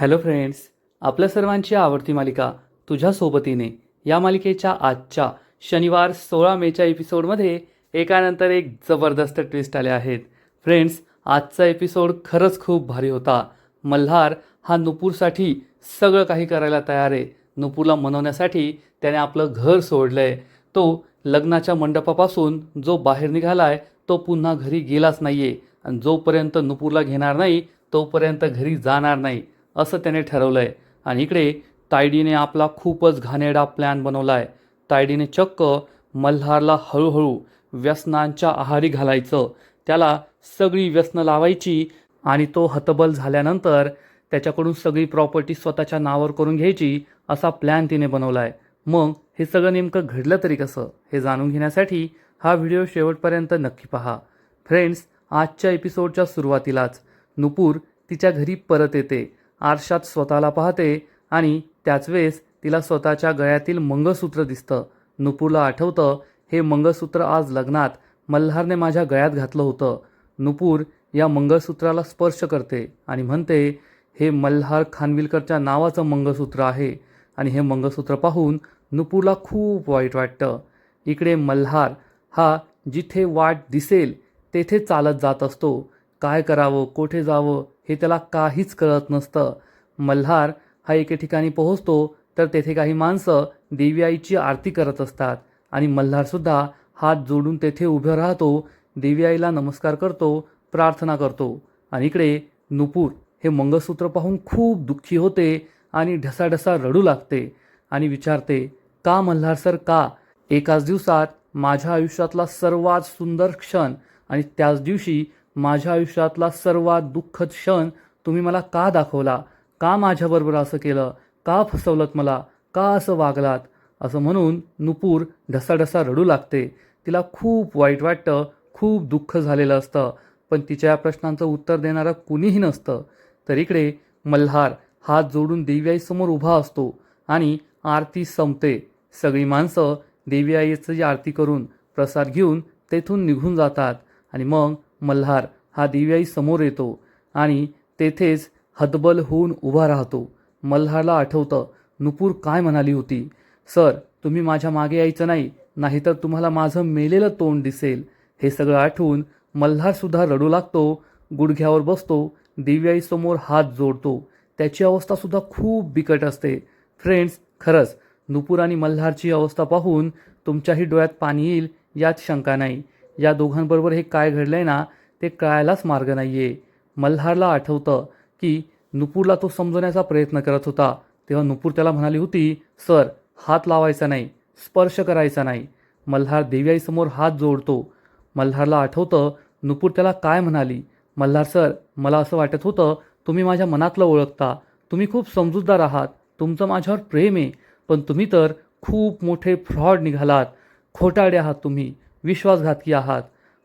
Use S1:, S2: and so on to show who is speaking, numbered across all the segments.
S1: Hello friends, आपल्या सर्वांची आवडती मालिका तुझ्या सोबतीने या मालिकेच्या आजच्या शनिवार 16 मेच्या एपिसोडमध्ये एकानंतर एक जबरदस्त ट्विस्ट आले आहेत. फ्रेंड्स, आजचा एपिसोड खरंच खूप भारी होता. मल्हार हा नुपूरसाठी सगळं काही करायला तयार आहे. नुपूरला मनवण्यासाठी त्याने आपलं घर सोडलंय. तो लग्नाच्या मंडपापासून जो बाहेर निघालाय तो पुन्हा घरी गेलाच नाहीये आणि जोपर्यंत नुपूरला घेणार नाही तोपर्यंत घरी जाणार नाही असं त्याने ठरवलं आहे. आणि इकडे तायडीने आपला खूपच घाणेरडा प्लॅन बनवला आहे. तायडीने चक्क मल्हारला हळूहळू व्यसनांच्या आहारी घालायचं, त्याला सगळी व्यसनं लावायची आणि तो हतबल झाल्यानंतर त्याच्याकडून सगळी प्रॉपर्टी स्वतःच्या नावावर करून घ्यायची असा प्लॅन तिने बनवला आहे. मग हे सगळं नेमकं घडलं तरी कसं हे जाणून घेण्यासाठी हा व्हिडिओ शेवटपर्यंत नक्की पहा. फ्रेंड्स, आजच्या एपिसोडच्या सुरुवातीलाच नुपूर तिच्या घरी परत येते. आरशात स्वतःला पाहते आणि त्याच वेळेस तिला स्वतःच्या गळ्यातील मंगळसूत्र दिसतं. नुपूरला आठवतं, हे मंगळसूत्र आज लग्नात मल्हारने माझ्या गळ्यात घातलं होतं. नुपूर या मंगळसूत्राला स्पर्श करते आणि म्हणते, हे मल्हार खानविलकरच्या नावाचं मंगळसूत्र आहे. आणि हे मंगळसूत्र पाहून नुपूरला खूप वाईट वाटतं. इकडे मल्हार हा जिथे वाट दिसेल तेथे चालत जात असतो. काय करावं, कोठे जावं हे त्याला काहीच कळत नसतं. मल्हार हा एके ठिकाणी पोहोचतो तर तेथे काही माणसं देवी आईची आरती करत असतात आणि मल्हारसुद्धा हात जोडून तेथे उभं राहतो, देवी आईला नमस्कार करतो, प्रार्थना करतो. आणि इकडे नुपूर हे मंगळसूत्र पाहून खूप दुःखी होते आणि ढसाढसा रडू लागते आणि विचारते, का मल्हार सर, का? एकाच दिवसात माझ्या आयुष्यातला सर्वात सुंदर क्षण आणि त्याच दिवशी माझ्या आयुष्यातला सर्वात दुःखद क्षण तुम्ही मला का दाखवला? का माझ्याबरोबर असं केलं? का फसवलत मला? का असं वागलात? असं म्हणून नुपूर ढसाढसा रडू लागते. तिला खूप वाईट वाटतं, खूप दुःख झालेलं असतं, पण तिच्या या प्रश्नांचं उत्तर देणारं कुणीही नसतं. तर इकडे मल्हार हात जोडून देवी आईसमोर उभा असतो आणि आरती संपते. सगळी माणसं देवी आईची आरती करून प्रसाद घेऊन तेथून निघून जातात आणि मग मल्हार हा देवी आई समोर येतो आणि तेथेच हतबल होऊन उभा राहतो. मल्हारला आठवतं, नुपूर काय म्हणाली होती, सर तुम्ही माझ्या मागे यायचं नाही, नाहीतर तुम्हाला माझं मेलेलं तोंड दिसेल. हे सगळं आठवून मल्हारसुद्धा रडू लागतो, गुडघ्यावर बसतो, देवी आईसमोर हात जोडतो. त्याची अवस्थासुद्धा खूप बिकट असते. फ्रेंड्स, खरंच नुपूर आणि मल्हारची अवस्था पाहून तुमच्याही डोळ्यात पाणी येईल यात शंका नाही. या दोघांबरोबर हे काय घडलंय ना ते कळायलाच मार्ग नाही आहे. मल्हारला आठवतं की नुपूरला तो समजवण्याचा प्रयत्न करत होता, तेव्हा नुपूर त्याला म्हणाली होती, सर हात लावायचा नाही, स्पर्श करायचा नाही. मल्हार देवी आईसमोर हात जोडतो. मल्हारला आठवतं नुपूर त्याला काय म्हणाली, मल्हार सर मला असं वाटत होतं तुम्ही माझ्या मनातलं ओळखता, तुम्ही खूप समजूतदार आहात, तुमचं माझ्यावर प्रेम आहे, पण तुम्ही तर खूप मोठे फ्रॉड निघालात, खोटारडे आहात, तुम्ही विश्वासघातकी आहात.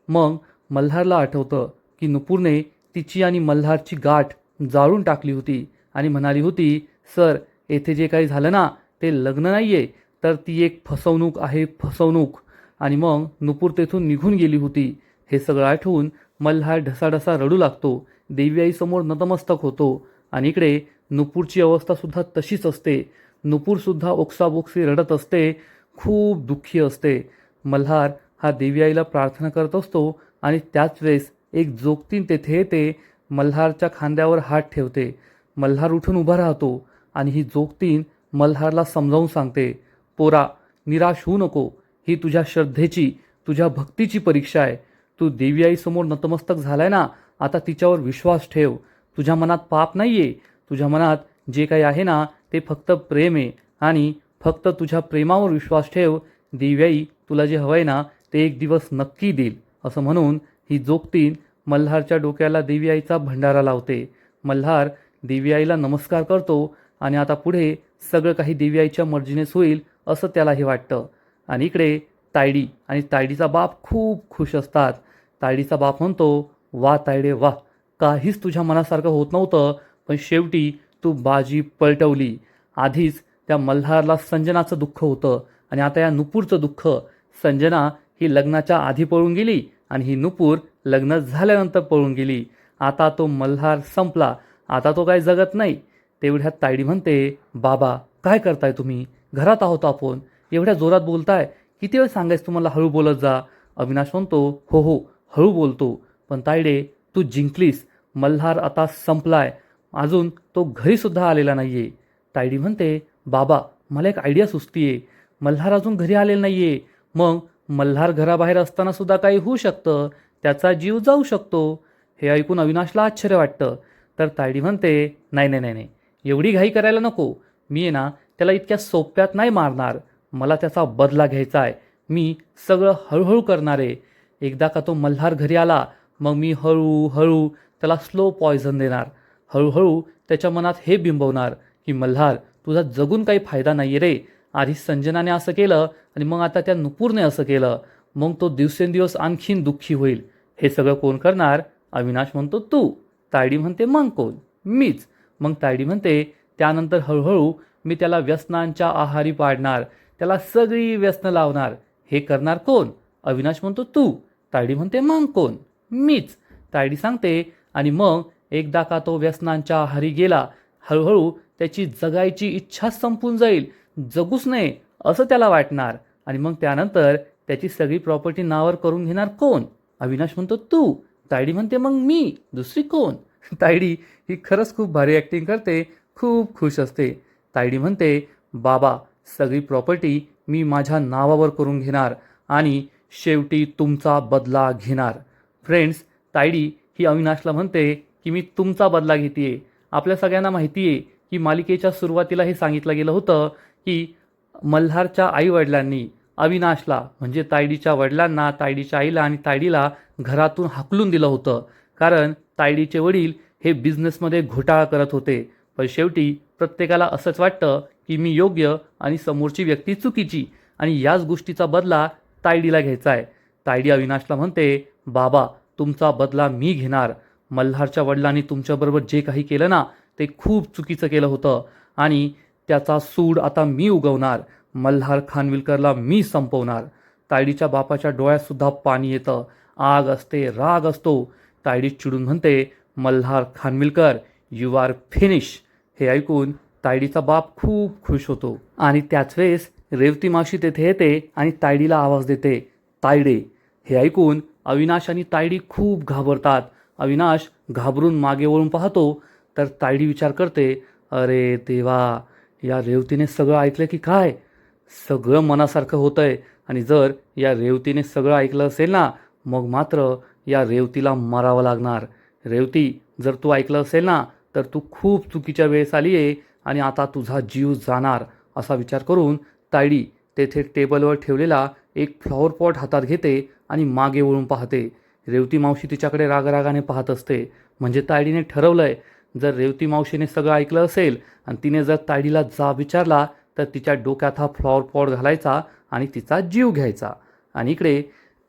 S1: मग मल्हारला आठवतं की नुपूरने तिची आणि मल्हारची गाठ जाळून टाकली होती आणि म्हणाली होती, सर येथे जे काही झालं ना ते लग्न नाही आहे, तर ती एक फसवणूक आहे, फसवणूक. आणि मग नुपूर तेथून निघून गेली होती. हे सगळं आठवून मल्हार ढसाढसा रडू लागतो, देवी आईसमोर नतमस्तक होतो. आणि इकडे नुपूरची अवस्थासुद्धा तशीच असते. नुपूरसुद्धा ओक्साबोक्सी रडत असते, खूप दुःखी असते. मल्हार हा देवी आईला प्रार्थना करत असतो आणि त्याच वेळेस एक जोगतीन तेथे येते, मल्हारच्या खांद्यावर हात ठेवते. मल्हार उठून उभा राहतो आणि ही जोगतीन मल्हारला समजावून सांगते, पोरा निराश होऊ नको, ही तुझ्या श्रद्धेची, तुझ्या भक्तीची परीक्षा आहे. तू देवी आईसमोर नतमस्तक झालाय ना, आता तिच्यावर विश्वास ठेव. तुझ्या मनात पाप नाही आहे, तुझ्या मनात जे काही आहे ना ते फक्त प्रेम आहे आणि फक्त तुझ्या प्रेमावर विश्वास ठेव. देवी आई तुला जे हवंय ना ते एक दिवस नक्की देईल. असं म्हणून ही जोगतीन मल्हारच्या डोक्याला देवी आईचा भंडारा लावते. मल्हार देवी आईला नमस्कार करतो आणि आता पुढे सगळं काही देवी आईच्या मर्जीनेच होईल असं त्यालाही वाटतं. आणि इकडे तायडी आणि तायडीचा बाप खूप खुश असतात. तायडीचा बाप म्हणतो, वा तायडे वा, काहीच तुझ्या मनासारखं होत नव्हतं, पण शेवटी तू बाजी पलटवली. आधीच त्या मल्हारला संजनाचं दुःख होतं आणि आता या नुपूरचं दुःख. संजना ही लग्नाच्या आधी पळून गेली आणि ही नुपूर लग्न झाल्यानंतर पळून गेली. आता तो मल्हार संपला, आता तो काय जगत नाही. तेवढ्यात तायडी म्हणते, बाबा काय करताय तुम्ही, घरात आहोत आपण, एवढ्या जोरात बोलताय, किती वेळ सांगायचं तुम्हाला हळू बोलत जा. अविनाश म्हणतो, हो हो हळू बोलतो, पण तायडे तू जिंकलीस, मल्हार आता संपलाय, अजून तो घरीसुद्धा आलेला नाहीये. तायडी म्हणते, बाबा मला एक आयडिया सुचतीये, मल्हार अजून घरी आलेला नाहीये, मग मल्हार घराबाहेर असताना सुद्धा काही होऊ शकतं, त्याचा जीव जाऊ शकतो. हे ऐकून अविनाशला आश्चर्य वाटतं. तर तायडी म्हणते, नाही नाही नाही नाही, एवढी घाई करायला नको, मी आहे ना त्याला इतक्या सोप्यात नाही मारणार, मला त्याचा बदला घ्यायचा आहे, मी सगळं हळूहळू करणार आहे. एकदा का तो मल्हार घरी आला, मग मी हळूहळू त्याला स्लो पॉयझन देणार, हळूहळू त्याच्या मनात हे बिंबवणार की मल्हार तुझा जगून काही फायदा नाही रे, आधी संजनाने असं केलं आणि मग आता त्या नुपूरने असं केलं, मग तो दिवसेंदिवस आणखीन दुःखी होईल. हे सगळं कोण करणार? अविनाश म्हणतो, तू. तायडी म्हणते, मग कोण? मीच. मग तायडी म्हणते, त्यानंतर हळूहळू मी त्याला व्यसनांच्या आहारी पाडणार, त्याला सगळी व्यसनं लावणार. हे करणार कोण? अविनाश म्हणतो, तू. तायडी म्हणते, मग कोण? मीच. तायडी सांगते, आणि मग एकदा का तो व्यसनांच्या आहारी गेला, हळूहळू त्याची जगायची इच्छा संपून जाईल, जगूच नये असं त्याला वाटणार, आणि मग त्यानंतर त्याची सगळी प्रॉपर्टी नावावर करून घेणार कोण? अविनाश म्हणतो, तू. तायडी म्हणते, मग मी, दुसरी कोण? तायडी ही खरंच खूप भारी ॲक्टिंग करते, खूप खुश असते. तायडी म्हणते, बाबा सगळी प्रॉपर्टी मी माझ्या नावावर करून घेणार आणि शेवटी तुमचा बदला घेणार. फ्रेंड्स, तायडी ही अविनाशला म्हणते की मी तुमचा बदला घेते. आपल्या सगळ्यांना माहिती आहे की मालिकेच्या सुरुवातीला हे सांगितलं गेलं होतं की मल्हारच्या आईवडिलांनी अविनाशला म्हणजे तायडीच्या वडिलांना, तायडीच्या आईला आणि तायडीला घरातून हाकलून दिलं होतं, कारण तायडीचे वडील हे बिझनेसमध्ये घोटाळा करत होते. पण शेवटी प्रत्येकाला असंच वाटतं की मी योग्य आणि समोरची व्यक्ती चुकीची, आणि याच गोष्टीचा बदला तायडीला घ्यायचा आहे. तायडी अविनाशला म्हणते, बाबा तुमचा बदला मी घेणार, मल्हारच्या वडिलांनी तुमच्याबरोबर जे काही केलं ना ते खूप चुकीचं केलं होतं, आणि त्याचा सूड आता मी उगवणार, मल्हार खानविलकरला मी संपवणार. तायडीच्या बापाच्या डोळ्यातसुद्धा पाणी येतं, आग असते, राग असतो. तायडी चिडून म्हणते, Malhar Khanvilkar you are finish. हे ऐकून तायडीचा बाप खूप खुश होतो, आणि त्याच वेळेस रेवती मावशी तेथे येते आणि तायडीला आवाज देते, तायडे. हे ऐकून अविनाश आणि तायडी खूप घाबरतात. अविनाश घाबरून मागे वळून पाहतो, तर तायडी विचार करते, अरे देवा, या रेवतीने सगळं ऐकलं की काय? सगळं मनासारखं होतंय, आणि जर या रेवतीने सगळं ऐकलं असेल ना, मग मात्र या रेवतीला मारावं लागणार. रेवती, जर तू ऐकलं असेल ना तर तू खूप चुकीच्या वेळेस आली आहे, आणि आता तुझा जीव जाणार. असा विचार करून तायडी तेथे टेबलवर ठेवलेला एक फ्लॉवर पॉट हातात घेते आणि मागे वळून पाहते. रेवती मावशी तिच्याकडे रागारागाने पाहत असते. म्हणजे तायडीने ठरवलंय, जर रेवती मावशीने सगळं ऐकलं असेल आणि तिने जर तायडीला जाब विचारला तर तिच्या डोक्यात हा फ्लॉवर पॉट घालायचा आणि तिचा जीव घ्यायचा. आणि इकडे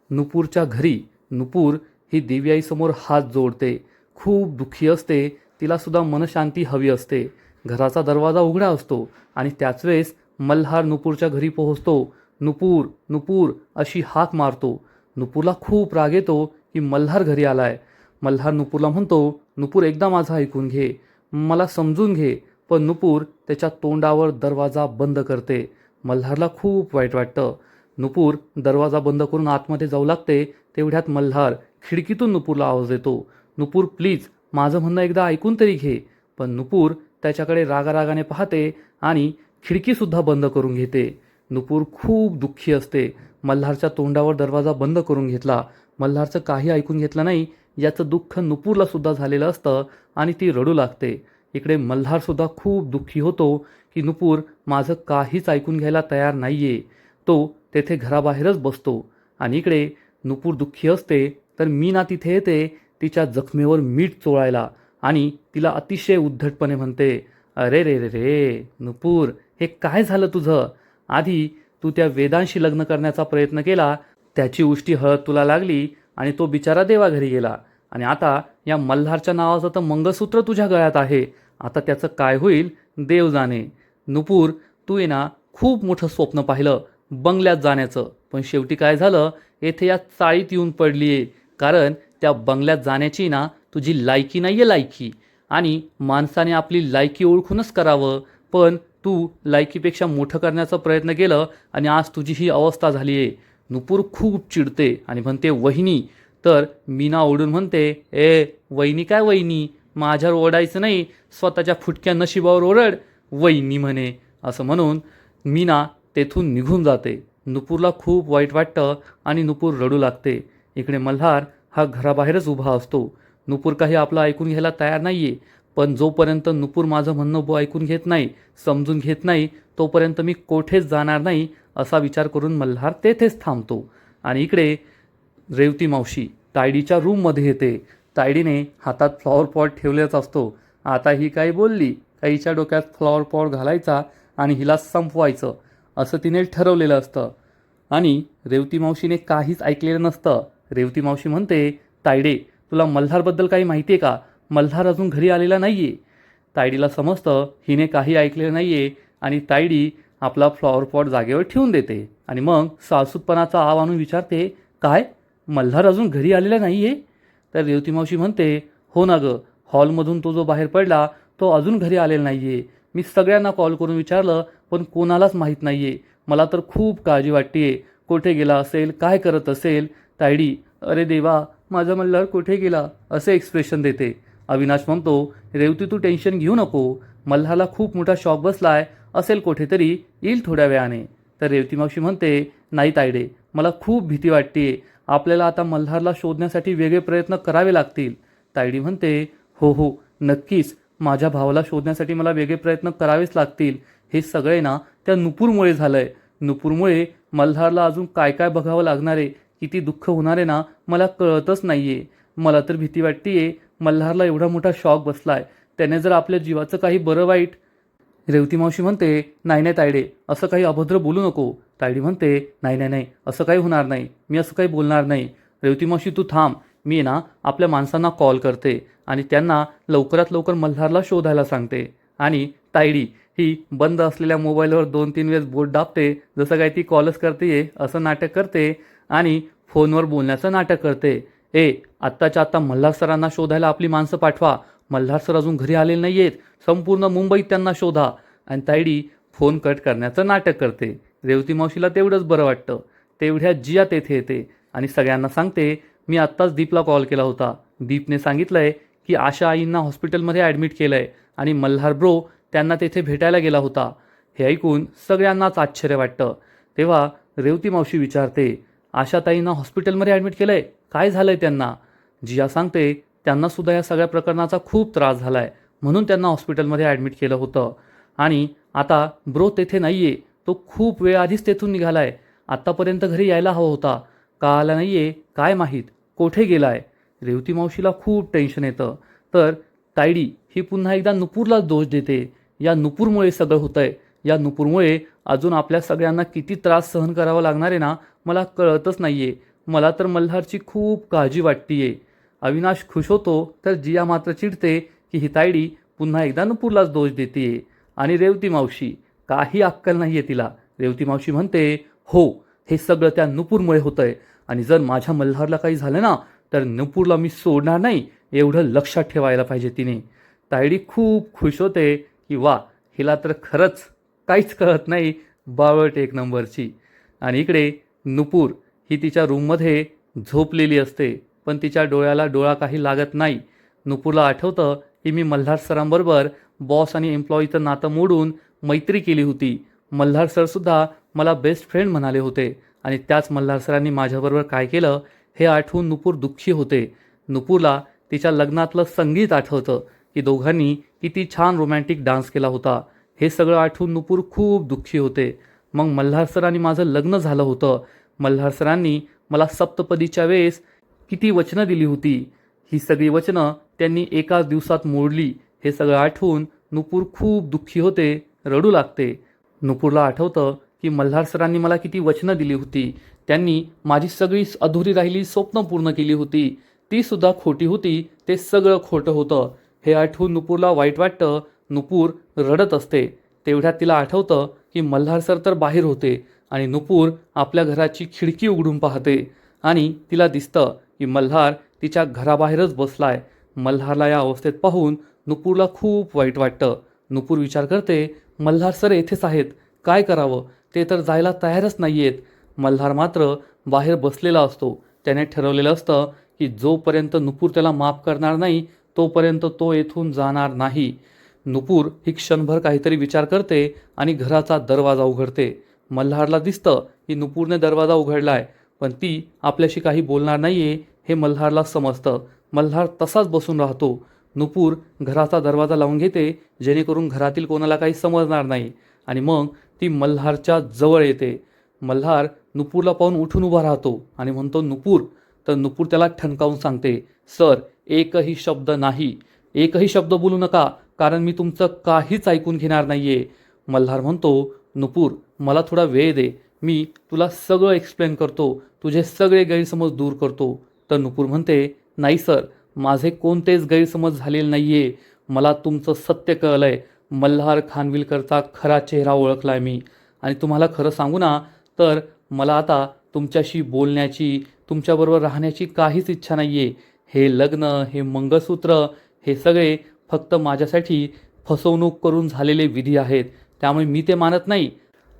S1: नुपूरच्या घरी नुपूर ही देवीआईसमोर हात जोडते, खूप दुःखी असते, तिलासुद्धा मनशांती हवी असते. घराचा दरवाजा उघडा असतो आणि त्याच वेळेस मल्हार नुपूरच्या घरी पोहोचतो. नुपूर नुपूर अशी हाक मारतो. नुपूरला खूप राग येतो की मल्हार घरी आलाय. मल्हार नुपूरला म्हणतो, नुपूर एकदा माझं ऐकून घे, मला समजून घे. पण नुपूर त्याच्या तोंडावर दरवाजा बंद करते. मल्हारला खूप वाईट वाटतं. नुपूर दरवाजा बंद करून आतमध्ये जाऊ लागते. तेवढ्यात मल्हार खिडकीतून नुपूरला आवाज देतो, नुपूर प्लीज माझं म्हणणं एकदा ऐकून तरी घे. पण नुपूर त्याच्याकडे रागारागाने पाहते आणि खिडकीसुद्धा बंद करून घेते. नुपूर खूप दुःखी असते. मल्हारच्या तोंडावर दरवाजा बंद करून घेतला, मल्हारचं काही ऐकून घेतलं नाही, याचं दुःख नुपूरला सुद्धा झालेलं असतं आणि ती रडू लागते. इकडे मल्हारसुद्धा खूप दुःखी होतो की नुपूर माझं काहीच ऐकून घ्यायला तयार नाहीये. तो तेथे घराबाहेरच बसतो. आणि इकडे नुपूर दुःखी असते तर मीना तिथे येते तिच्या जखमेवर मीठ चोळायला, आणि तिला अतिशय उद्धटपणे म्हणते, अरे रे रे रे नुपूर, हे काय झालं तुझं? आधी तू त्या वेदांशी लग्न करण्याचा प्रयत्न केला, त्याची उष्टी हळद तुला लागली आणि तो बिचारा देवाघरी गेला, आणि आता या मल्हारच्या नावाचं तर मंगळसूत्र तुझ्या गळ्यात आहे. आता त्याचं काय होईल देव जाणे. नुपूर, तू आहे ना खूप मोठं स्वप्न पाहिलं बंगल्यात जाण्याचं, पण शेवटी काय झालं, येथे या चाळीत येऊन पडली आहे, कारण त्या बंगल्यात जाण्याची ना तुझी लायकी नाही आहे, लायकी. आणि माणसाने आपली लायकी ओळखूनच करावं, पण तू लायकीपेक्षा मोठं करण्याचा प्रयत्न केलं आणि आज तुझी ही अवस्था झाली आहे. नुपूर खूप चिडते आणि म्हणते वहिनी. तर मीना ओढून म्हणते, ए वहिनी काय वहिनी, माझ्यावर ओरडायचं नाही, स्वतःच्या फुटक्या नशिबावर ओरड, वहिनी म्हणे. असं म्हणून मीना तेथून निघून जाते. नुपूरला खूप वाईट वाटतं आणि नुपूर रडू लागते. इकडे मल्हार हा घराबाहेरच उभा असतो. नुपूर काही आपलं ऐकून घ्यायला तयार नाही आहे, पण जोपर्यंत नुपूर माझं म्हणणं ऐकून घेत नाही, समजून घेत नाही, तोपर्यंत मी कोठेच जाणार नाही असा विचार करून मल्हार तेथेच थांबतो. आणि इकडे रेवती मावशी तायडीच्या रूममध्ये येते. तायडीने हातात फ्लॉवर पॉट ठेवलेलाच असतो. आता ही काय बोलली, काहीच्या डोक्यात फ्लॉवर पॉट घालायचा आणि हिला संपवायचं असं तिने ठरवलेलं असतं. आणि रेवती मावशीने काहीच ऐकलेलं नसतं. रेवती मावशी म्हणते, तायडे तुला मल्हारबद्दल काही माहिती आहे का? मल्हार अजून घरी आलेला नाही आहे. तायडीला समजतं हिने काही ऐकलेलं नाही आहे आणि तायडी आपला फ्लॉवर पॉट जागेवर ठेवून देते आणि मग सासूतपणाचा आव आणून विचारते, काय मल्हार अजून घरी आलेला नाही आहे? तर रेवती मावशी म्हणते, हो ना गं, हॉलमधून तो जो बाहेर पडला तो अजून घरी आलेला नाही आहे. मी सगळ्यांना कॉल करून विचारलं पण कोणालाच माहीत नाही आहे. मला तर खूप काळजी वाटते आहे. कुठे गेला असेल, काय करत असेल? तायडी, अरे देवा, माझा मल्हार कुठे गेला असे एक्सप्रेशन देते. अविनाश म्हणतो, रेवती तू टेन्शन घेऊ नको, मल्हारला खूप मोठा शॉक बसलाय, असेल कुठेतरी, येईल थोड्या वेळाने. तर रेवती मावशी म्हणते, नाही तायडे, मला खूप भीती वाटते. आपल्याला आता मल्हारला शोधण्यासाठी वेगळे प्रयत्न करावे लागतील. तायडी म्हणते, हो हो नक्कीच, माझ्या भावाला शोधण्यासाठी मला वेगळे प्रयत्न करावेच लागतील. हे सगळे ना त्या नुपूरमुळे झालंय. नुपूरमुळे मल्हारला अजून काय काय बघावं लागणार आहे, किती दुःख होणार आहे ना, मला कळतच नाहीये. मला तर भीती वाटतेय, मल्हारला एवढा मोठा शॉक बसलाय, त्याने जर आपल्या जीवाचं काही बरं वाईट. रेवती मावशी म्हणते, नाही नाही तायडे, असं काही अभद्र बोलू नको. तायडी म्हणते, नाही नाही नाही, असं काही होणार नाही, मी असं काही बोलणार नाही. रेवती मावशी तू थांब, मी ना आपल्या माणसांना कॉल करते आणि त्यांना लवकरात लवकर मल्हारला शोधायला सांगते. आणि तायडी ही बंद असलेल्या मोबाईलवर 2-3 वेळेस बोट दाबते, जसं काही ती कॉलच करते असं नाटक करते आणि फोनवर बोलण्याचं नाटक करते. आत्ताच्या आत्ता मल्हार सरांना शोधायला आपली माणसं पाठवा. मल्हार सर अजून घरी आलेले नाही आहेत, संपूर्ण मुंबईत त्यांना शोधा. आणि तायडी फोन कट करण्याचं नाटक करते. रेवती मावशीला तेवढंच बरं वाटतं. तेवढ्यात जिया तेथे येते आणि सगळ्यांना सांगते, मी आत्ताच दीपला कॉल केला होता. दीपने सांगितलंय की आशा आईंना हॉस्पिटलमध्ये ॲडमिट केलं आहे आणि मल्हार ब्रो त्यांना तेथे भेटायला गेला होता. हे ऐकून सगळ्यांनाच आश्चर्य वाटतं. तेव्हा रेवती मावशी विचारते, आशाताईंना हॉस्पिटलमध्ये ॲडमिट केलं आहे, काय झालं आहे त्यांना? जिया सांगते, त्यांनासुद्धा या सगळ्या प्रकरणाचा खूप त्रास झाला आहे, म्हणून त्यांना हॉस्पिटलमध्ये ॲडमिट केलं होतं. आणि आता ब्रो तेथे नाही आहे, तो खूप वेळ आधीच तेथून निघाला आहे. आत्तापर्यंत घरी यायला हवा होता, का आला नाही आहे काय माहीत, कोठे गेला आहे? रेवती मावशीला खूप टेन्शन येतं. तर तायडी ही पुन्हा एकदा नुपूरलाच दोष देते. या नुपूरमुळे सगळं होतं आहे, या नुपूरमुळे अजून आपल्या सगळ्यांना किती त्रास सहन करावा लागणार आहे ना, मला कळतच नाही आहे. मला तर मल्हारची खूप काळजी वाटते. अविनाश खुश होतो तर जिया मात्र चिडते की ही तायडी पुन्हा एकदा नुपूरलाच दोष देते. आणि रेवती मावशी काही अक्कल नाही आहे तिला. रेवती मावशी म्हणते, हो हे सगळं त्या नुपूरमुळे होतंय आणि जर माझ्या मल्हारला काही झालं ना तर नुपूरला मी सोडणार नाही, एवढं लक्षात ठेवायला पाहिजे तिने. तायडी खूप खुश होते की वा, हिला तर खरंच काहीच कळत नाही, बावट एक नंबरची. आणि इकडे नुपूर ही तिच्या रूममध्ये झोपलेली असते, पण तिच्या डोळ्याला डोळा काही लागत नाही. नुपूरला आठवतं की मी मल्हार सरांबरोबर बॉस आणि एम्प्लॉईचं नातं मोडून मैत्री केली होती. मल्हार सरसुद्धा मला बेस्ट फ्रेंड म्हणाले होते आणि त्याच मल्हार सरांनी माझ्याबरोबर काय केलं हे आठवून नुपूर दुःखी होते. नुपूरला तिच्या लग्नातलं संगीत आठवतं की दोघांनी किती छान रोमॅन्टिक डान्स केला होता. हे सगळं आठवून नुपूर खूप दुःखी होते. मग मल्हार सरांनी माझं लग्न झालं होतं. मल्हार सरांनी मला सप्तपदीच्या वेळेस किती वचनं दिली होती. ही सगळी वचनं त्यांनी एकाच दिवसात मोडली. हे सगळं आठवून नुपूर खूप दुःखी होते, रडू लागते. नुपूरला आठवतं की मल्हार सरांनी मला किती वचनं दिली होती. त्यांनी माझी सगळी अधुरी राहिली स्वप्न पूर्ण केली होती, ती सुद्धा खोटी होती, ते सगळं खोटं होतं. हे आठवून नुपूरला वाईट वाटतं. नुपूर रडत असते. तेवढ्यात तिला आठवतं की मल्हार सर तर बाहेर होते आणि नुपूर आपल्या घराची खिडकी उघडून पाहते आणि तिला दिसतं की मल्हार तिच्या घराबाहेरच बसलाय. मल्हारला या अवस्थेत पाहून नुपूरला खूप वाईट वाटतं. नुपूर विचार करते, मल्हार सर येथेच आहेत, काय करावं? ते तर जायला तयारच नाही आहेत. मल्हार मात्र बाहेर बसलेला असतो. त्याने ठरवलेलं असतं की जोपर्यंत नुपूर त्याला माफ करणार नाही तोपर्यंत तो येथून जाणार नाही. नुपूर ही क्षणभर काहीतरी विचार करते आणि घराचा दरवाजा उघडते. मल्हारला दिसतं की नुपूरने दरवाजा उघडलाय, पण ती आपल्याशी काही बोलणार नाहीये हे मल्हारला समजतं. मल्हार तसाच बसून राहतो. नुपूर घराचा दरवाजा लावून घेते जेणेकरून घरातील कोणाला काही समजणार नाही आणि मग ती मल्हारच्या जवळ येते. मल्हार नुपूरला पाहून उठून उभा राहतो आणि म्हणतो, नुपूर. तर नुपूर त्याला ठणकावून सांगते, सर एकही शब्द नाही, एकही शब्द बोलू नका, कारण मी तुमचं काहीच ऐकून घेणार नाहीये. मल्हार म्हणतो, नुपूर मला थोडा वेळ दे, मी तुला सगळं एक्सप्लेन करतो, तुझे सगळे गैरसमज दूर करतो. तर नुपूर म्हणते, नाही सर, माझे कोणतेच गैरसमज झालेले नाहीये, मला तुमचं सत्य कळलंय. मल्हार खानविलकरचा खरा चेहरा ओळखलाय मी. आणि तुम्हाला खरं सांगू ना, तर मला आता तुमच्याशी बोलण्याची, तुमच्याबरोबर राहण्याची काहीच इच्छा नाही आहे. हे लग्न, हे मंगळसूत्र, हे सगळे फक्त माझ्यासाठी फसवणूक करून झालेले विधी आहेत. त्यामुळे मी ते मानत नाही.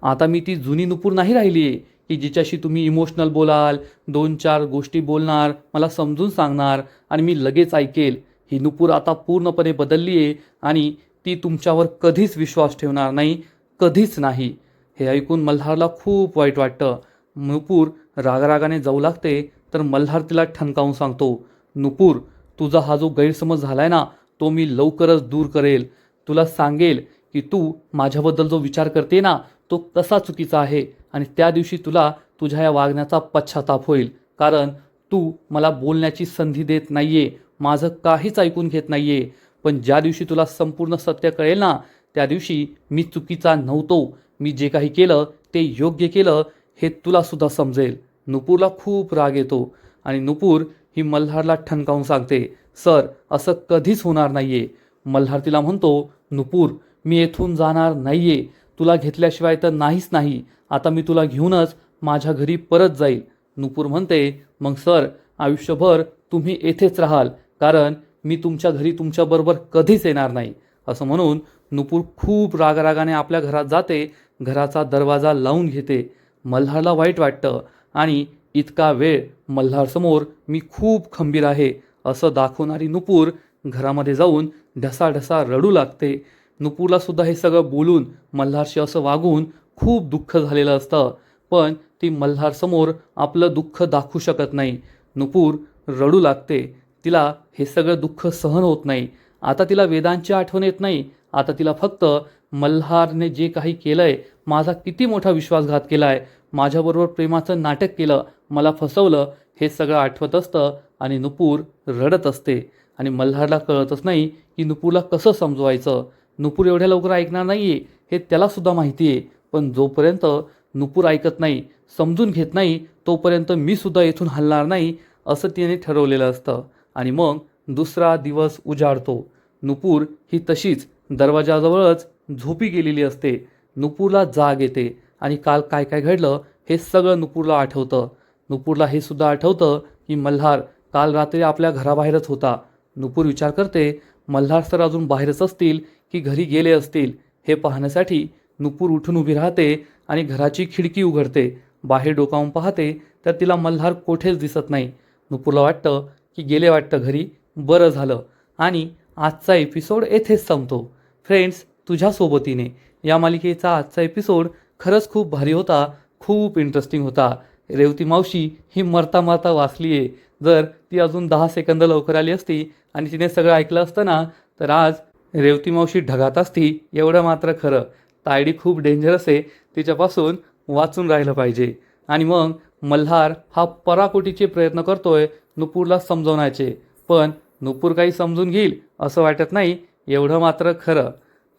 S1: आता मी ती जुनी नुपूर नाही राहिली आहे की जिच्याशी तुम्ही इमोशनल बोलाल, 2-4 गोष्टी बोलणार, मला समजून सांगणार आणि मी लगेच ऐकेल. ही नुपूर आता पूर्णपणे बदलली आहे आणि ती तुमच्यावर कधीच विश्वास ठेवणार नाही, कधीच नाही. हे ऐकून मल्हारला खूप वाईट वाटतं. नुपूर रागारागाने जाऊ लागते तर मल्हार तिला ठणकावून सांगतो, नुपूर तुझा हा जो गैरसमज झालाय ना तो मी लवकरच दूर करेल. तुला सांगेल की तू माझ्याबद्दल जो विचार करते ना तो कसा चुकीचा आहे आणि त्या दिवशी तुला तुझ्या या वागण्याचा पश्चाताप होईल. कारण तू मला बोलण्याची संधी देत नाहीये, माझं काहीच ऐकून घेत नाहीये. पण ज्या दिवशी तुला संपूर्ण सत्य कळेल ना त्या दिवशी मी चुकीचा नव्हतो, मी जे काही केलं ते योग्य केलं हे तुला सुद्धा समजेल. नुपूरला खूप राग येतो आणि नुपूर ही मल्हारला ठणकावून सांगते, सर असं कधीच होणार नाहीये. मल्हार तिला म्हणतो, नुपूर मी येथून जाणार नाहीये, तुला घेतल्याशिवाय तर नाहीच नाही. आता मी तुला घेऊनच माझ्या घरी परत जाईल. नुपूर म्हणते, मग सर आयुष्यभर तुम्ही येथेच राहाल, कारण मी तुमच्या घरी तुमच्याबरोबर कधीच येणार नाही. असं म्हणून नुपूर खूप रागारागाने आपल्या घरात जाते, घराचा दरवाजा लावून घेते. मल्हारला वाईट वाटतं आणि इतका वेळ मल्हारसमोर मी खूप खंबीर आहे असं दाखवणारी नुपूर घरामध्ये जाऊन ढसाढसा रडू लागते. नुपूरला सुद्धा हे सगळं बोलून, मल्हारशी असं वागून खूप दुःख झालेलं असतं, पण ती मल्हारसमोर आपलं दुःख दाखवू शकत नाही. नुपूर रडू लागते. तिला हे सगळं दुःख सहन होत नाही. आता तिला वेदांची आठवण येत नाही. आता तिला फक्त मल्हारने जे काही केलंय, माझा किती मोठा विश्वासघात केलाय, माझ्याबरोबर प्रेमाचं नाटक केलं, मला फसवलं, हे सगळं आठवत असतं आणि नुपूर रडत असते. आणि मल्हारला कळतच नाही की नुपूरला कसं समजवायचं. नुपूर एवढ्या लवकर ऐकणार नाहीये हे त्यालासुद्धा माहिती आहे, पण जोपर्यंत नुपूर ऐकत नाही, समजून घेत नाही, तोपर्यंत मी सुद्धा येथून हलणार नाही असं तिने ठरवलेलं असतं. आणि मग दुसरा दिवस उजाडतो. नुपूर ही तशीच दरवाजाजवळच झोपी गेलेली असते. नुपूरला जाग येते आणि काल काय काय घडलं हे सगळं नुपूरला आठवतं. नुपूरला हे सुद्धा आठवतं की मल्हार काल रात्री आपल्या घराबाहेरच होता. नुपूर विचार करते, मल्हार सर अजून बाहेरच असतील की घरी गेले असतील. हे पाहण्यासाठी नुपूर उठून उभी राहते आणि घराची खिडकी उघडते. बाहेर डोकावून पाहते तर तिला मल्हार कोठेच दिसत नाही. नुपूरला वाटतं की गेले वाटतं घरी, बरं झालं. आणि आजचा एपिसोड येथेच संपतो. फ्रेंड्स, तुझ्या सोबतीने या मालिकेचा आजचा एपिसोड खरंच खूप भारी होता, खूप इंटरेस्टिंग होता. रेवती मावशी ही मरता मरता वाचली आहे. जर ती अजून 10 सेकंद लवकर आली असती आणि तिने सगळं ऐकलं असतं ना तर आज रेवती मावशी ढगात असती, एवढं मात्र खरं. तायडी खूप डेंजरस आहे, तिच्यापासून वाचून राहिलं पाहिजे. आणि मग मल्हार हा पराकोटीचे प्रयत्न करतोय नुपूरला समजवण्याचे, पण नुपूर काही समजून घेईल असं वाटत नाही, एवढं मात्र खरं.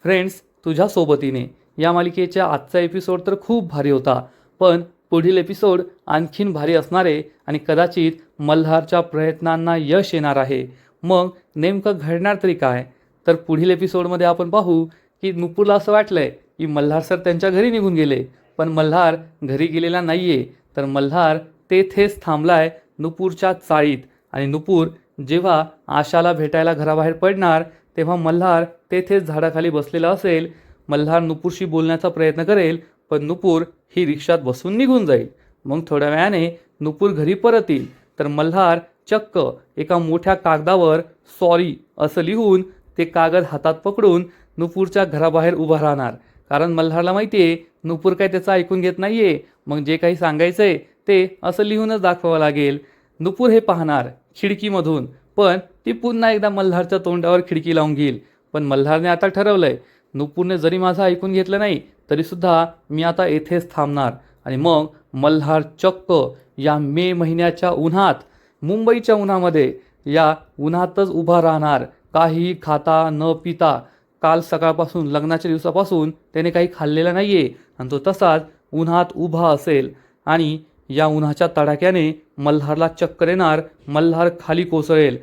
S1: फ्रेंड्स, तुझ्या सोबतीने या मालिकेचा आजचा एपिसोड तर खूप भारी होता, पण पुढील एपिसोड आणखीन भारी असणार आहे आणि कदाचित मल्हारच्या प्रयत्नांना यश येणार आहे. मग नेमकं घडणार तरी काय, तर पुढील एपिसोडमध्ये आपण पाहू की नुपूरला असं वाटलंय की मल्हार सर त्यांच्या घरी निघून गेले, पण मल्हार घरी गेलेला नाहीये, तर मल्हार तेथेच थांबलाय नुपूरच्या चाळीत. आणि नुपूर जेव्हा आशाला भेटायला घराबाहेर पडणार तेव्हा मल्हार तेथेच झाडाखाली बसलेला असेल. मल्हार नुपूरशी बोलण्याचा प्रयत्न करेल, पण नुपूर ही रिक्षात बसून निघून जाईल. मग थोड्या वेळाने नुपूर घरी परत येईल, तर मल्हार चक्क एका मोठ्या कागदावर सॉरी असं लिहून ते कागद हातात पकडून नुपूरच्या घराबाहेर उभा राहणार. कारण मल्हारला माहिती आहे नुपूर काय त्याचं ऐकून घेत नाहीये. मग जे काही सांगायचंय ते असं लिहूनच दाखवावं लागेल. नुपूर हे पाहणार खिडकीमधून, पण ती पुन्हा एकदा मल्हारच्या तोंडावर खिडकी लावून घेईल. पण मल्हारने आता ठरवलंय, नुपूरने जरी माझं ऐकून घेतलं नाही तरीसुद्धा मी आता येथेच थांबणार. आणि मग मल्हार चक्क या मे महिन्याच्या उन्हात, मुंबईच्या उन्हामध्ये, या उन्हातच उभा राहणार, काहीही खाता न पिता. काल सकाळपासून, लग्नाच्या दिवसापासून त्याने काही खाल्लेलं नाहीये आणि तो तसाच उन्हात उभा असेल. आणि या उन्हाच्या तडाख्याने मल्हारला चक्कर येणार, मल्हार खाली कोसळेल.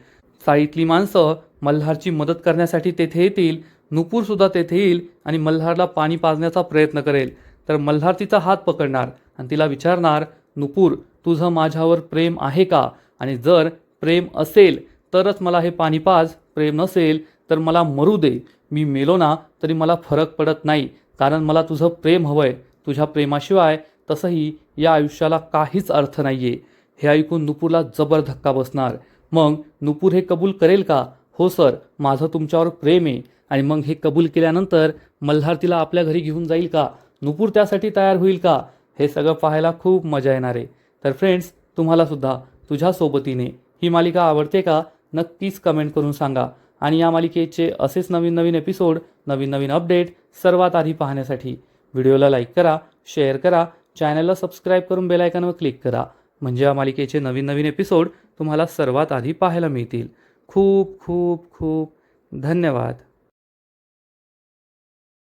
S1: चाळीतली माणसं मल्हारची मदत करण्यासाठी तेथे येतील. नुपूरसुद्धा तेथे येईल आणि मल्हारला पाणी पाजण्याचा प्रयत्न करेल. तर मल्हार तिचा हात पकडणार आणि तिला विचारणार, नुपूर, तुझं माझ्यावर प्रेम आहे का? आणि जर प्रेम असेल तरच मला हे पाणी पाज, प्रेम नसेल तर मला मरू दे. मी मेलो ना तरी मला फरक पडत नाही, कारण मला तुझं प्रेम हवंय. तुझ्या प्रेमाशिवाय तसंही या आयुष्याला काहीच अर्थ नाहीये. हे ऐकून नुपूरला जबर धक्का बसणार. मग नुपूर हे कबूल करेल का? हो सर, माझं तुमच्यावर प्रेम आहे. आणि मग हे कबूल केल्यानंतर मल्हार तिला आपल्या घरी घेऊन जाईल का? नुपूर त्यासाठी तयार होईल का? हे सगळं पाहायला खूप मजा येणार आहे. तर फ्रेंड्स, तुम्हाला सुद्धा तुझ्या सोबतीने ही मालिका आवडते का? नक्कीच कमेंट करून सांगा. आणि या मालिकेचे असेच नवीन नवीन एपिसोड, नवीन नवीन अपडेट सर्वात आधी पाहण्यासाठी व्हिडिओला लाईक करा, शेअर करा, चॅनलला सबस्क्राईब करून बेल आयकॉनवर क्लिक करा. म्हणजे या मालिकेचे नवीन नवीन एपिसोड तुम्हाला सर्वात आधी पाहायला मिळतील. खूप खूप खूप धन्यवाद.